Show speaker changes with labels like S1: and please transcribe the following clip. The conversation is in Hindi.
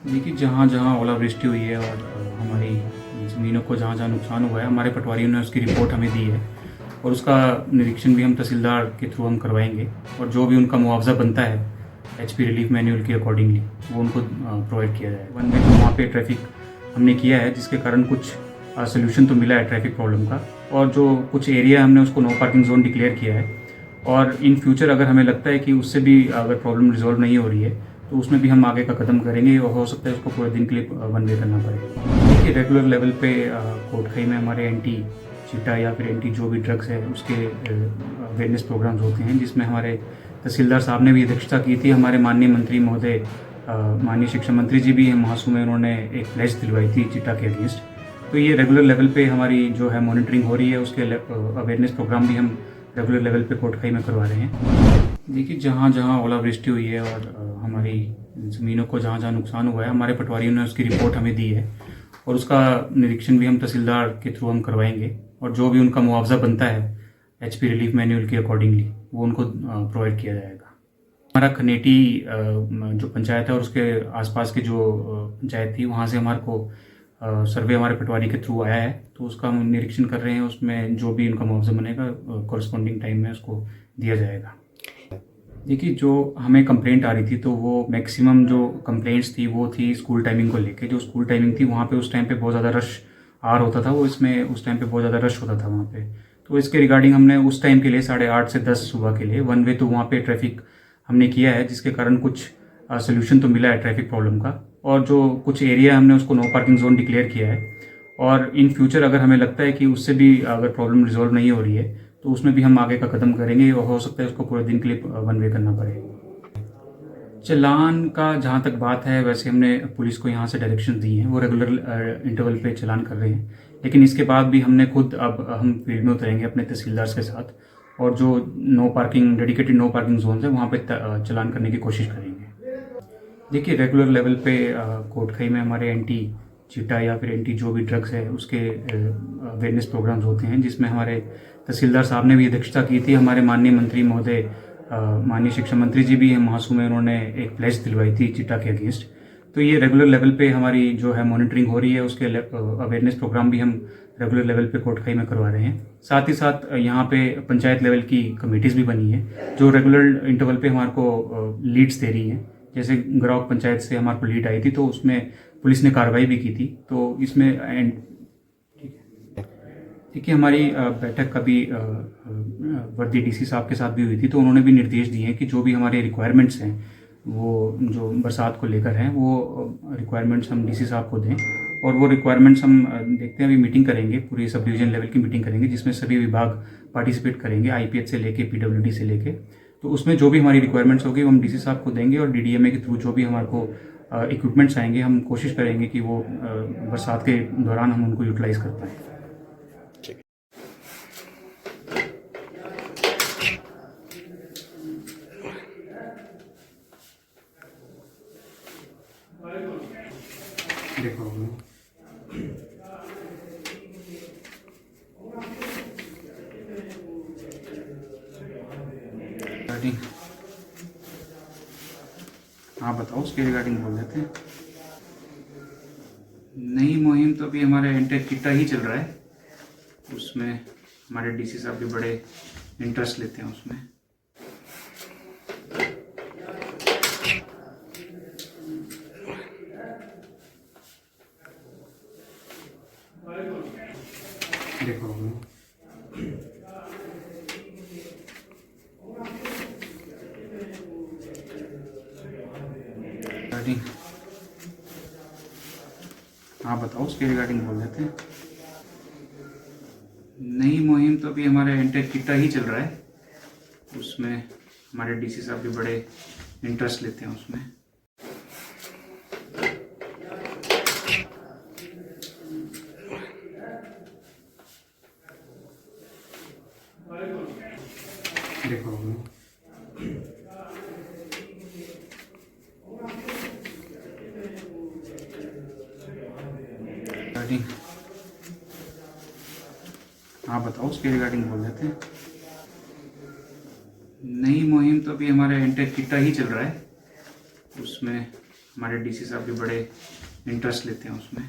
S1: देखिए, जहाँ जहाँ ओलावृष्टि हुई है और हमारी ज़मीनों को जहाँ जहाँ नुकसान हुआ है, हमारे पटवारियों ने उसकी रिपोर्ट हमें दी है और उसका निरीक्षण भी हम तहसीलदार के थ्रू हम करवाएंगे और जो भी उनका मुआवजा बनता है एचपी रिलीफ मैन्यूअल के अकॉर्डिंगली वो उनको प्रोवाइड किया जाएगा। वन वे तो वहाँ पे ट्रैफिक हमने किया है, जिसके कारण कुछ सोल्यूशन तो मिला है ट्रैफिक प्रॉब्लम का, और जो कुछ एरिया हमने उसको नो पार्किंग जोन डिक्लेयर किया है। और इन फ्यूचर अगर हमें लगता है कि उससे भी अगर प्रॉब्लम रिजॉल्व नहीं हो रही है तो उसमें भी हम आगे का कदम करेंगे और हो सकता है उसको पूरे दिन के लिए वन वे करना पड़े। देखिए, रेगुलर लेवल पे कोटखाई में हमारे एंटी चीटा या फिर एंटी जो भी ड्रग्स है उसके अवेयरनेस प्रोग्राम्स होते हैं, जिसमें हमारे तहसीलदार साहब ने भी अध्यक्षता की थी। हमारे माननीय मंत्री महोदय, माननीय शिक्षा मंत्री जी भी हैं महासू में, उन्होंने एक प्लेज दिलवाई थी चीटा के अगेंस्ट। तो ये रेगुलर लेवल पे हमारी जो है मॉनिटरिंग हो रही है, उसके अवेयरनेस प्रोग्राम भी हम रेगुलर लेवल पे कोटखाई में करवा रहे हैं। देखिए, जहाँ जहाँ ओलावृष्टि हुई है और हमारी ज़मीनों को जहाँ जहाँ नुकसान हुआ है, हमारे पटवारियों ने उसकी रिपोर्ट हमें दी है और उसका निरीक्षण भी हम तहसीलदार के थ्रू हम करवाएंगे और जो भी उनका मुआवजा बनता है एचपी रिलीफ मैन्यूअल के अकॉर्डिंगली वो उनको प्रोवाइड किया जाएगा। हमारा खनेटी जो पंचायत है और उसके आसपास के जो पंचायत थी, वहाँ से हमारे को सर्वे हमारे पटवारी के थ्रू आया है, तो उसका हम निरीक्षण कर रहे हैं। उसमें जो भी उनका मुआवजा बनेगा कॉरस्पॉन्डिंग टाइम में उसको दिया जाएगा। देखिए, जो हमें कंप्लेंट आ रही थी तो वो मैक्सिमम जो कंप्लेंट्स थी वो थी स्कूल टाइमिंग को लेके। जो स्कूल टाइमिंग थी वहाँ पे उस टाइम पे बहुत ज़्यादा रश आर होता था, वो इसमें उस टाइम पे बहुत ज़्यादा रश होता था वहाँ पे। तो इसके रिगार्डिंग हमने उस टाइम के लिए 8:30 से 10 सुबह के लिए वन वे तो वहाँ पे ट्रैफिक हमने किया है, जिसके कारण कुछ सोल्यूशन तो मिला है ट्रैफिक प्रॉब्लम का। और जो कुछ एरिया हमने उसको नो पार्किंग जोन डिक्लेयर किया है और इन फ्यूचर अगर हमें लगता है कि उससे भी अगर प्रॉब्लम रिजॉल्व नहीं हो रही है तो उसमें भी हम आगे का कदम करेंगे और हो सकता है उसको पूरे दिन के लिए वन वे करना पड़े। चालान का जहाँ तक बात है, वैसे हमने पुलिस को यहाँ से डायरेक्शन दी हैं, वो रेगुलर इंटरवल पे चालान कर रहे हैं। लेकिन इसके बाद भी हमने खुद अब हम फील्ड में उतरेंगे अपने तहसीलदार के साथ और जो no parking dedicated no parking zone है वहाँ पे चालान करने की कोशिश करेंगे। देखिए, रेगुलर लेवल पे कोटखाई में हमारे एंटी चीटा या फिर एंटी जो भी ड्रग्स है उसके अवेयरनेस प्रोग्राम्स होते हैं, जिसमें हमारे तहसीलदार साहब ने भी अध्यक्षता की थी। हमारे माननीय मंत्री महोदय, माननीय शिक्षा मंत्री जी भी हैं महासू में, उन्होंने एक प्लेज दिलवाई थी चीटा के अगेंस्ट। तो ये रेगुलर लेवल पे हमारी जो है मॉनिटरिंग हो रही है, उसके अवेयरनेस प्रोग्राम भी हम रेगुलर लेवल पे कोटखाई में करवा रहे हैं। साथ ही साथ यहाँ पे पंचायत लेवल की कमेटीज़ भी बनी है जो रेगुलर इंटरवल पे हमारे को लीड्स दे रही हैं। जैसे ग्राम पंचायत से हमारे को लीड आई थी तो उसमें पुलिस ने कार्रवाई भी की थी। तो इसमें एंड देखिए, हमारी बैठक कभी वर्दी डीसी साहब के साथ भी हुई थी, तो उन्होंने भी निर्देश दिए हैं कि जो भी हमारे रिक्वायरमेंट्स हैं वो जो बरसात को लेकर हैं वो रिक्वायरमेंट्स हम डीसी साहब को दें। और वो रिक्वायरमेंट्स हम देखते हैं, अभी मीटिंग करेंगे, पूरी सब डिवीजन लेवल की मीटिंग करेंगे जिसमें सभी विभाग पार्टिसिपेट करेंगे, आईपीएच से लेके पीडब्ल्यूडी से लेके। तो उसमें जो भी हमारी रिक्वायरमेंट्स होगी वो हम डीसी साहब को देंगे और डीडीएमए के थ्रू जो भी हमारे को इक्विपमेंट्स आएंगे हम कोशिश करेंगे कि वो बरसात के दौरान हम उनको यूटिलाइज कर पाएँ। देखो रिगार्डिंग, हाँ बताओ, उसके रिगार्डिंग बोल देते हैं। नई मुहिम तो अभी हमारे एंटेक किट्टा ही चल रहा है, उसमें हमारे डीसी साहब भी बड़े इंटरेस्ट लेते हैं उसमें। देखो रिगार्डिंग, हाँ बताओ, उसके रिगार्डिंग बोल देते हैं। नई मुहिम तो अभी हमारे एंटेक किट्टा ही चल रहा है, उसमें हमारे डीसी साहब भी बड़े इंटरेस्ट लेते हैं उसमें। देखो रिगार्डिंग, हाँ बताओ, उसके रिगार्डिंग बोल देते हैं। नई मुहिम तो अभी हमारे एंटेक किट्टा ही चल रहा है, उसमें हमारे डीसी साहब भी बड़े इंटरेस्ट लेते हैं उसमें।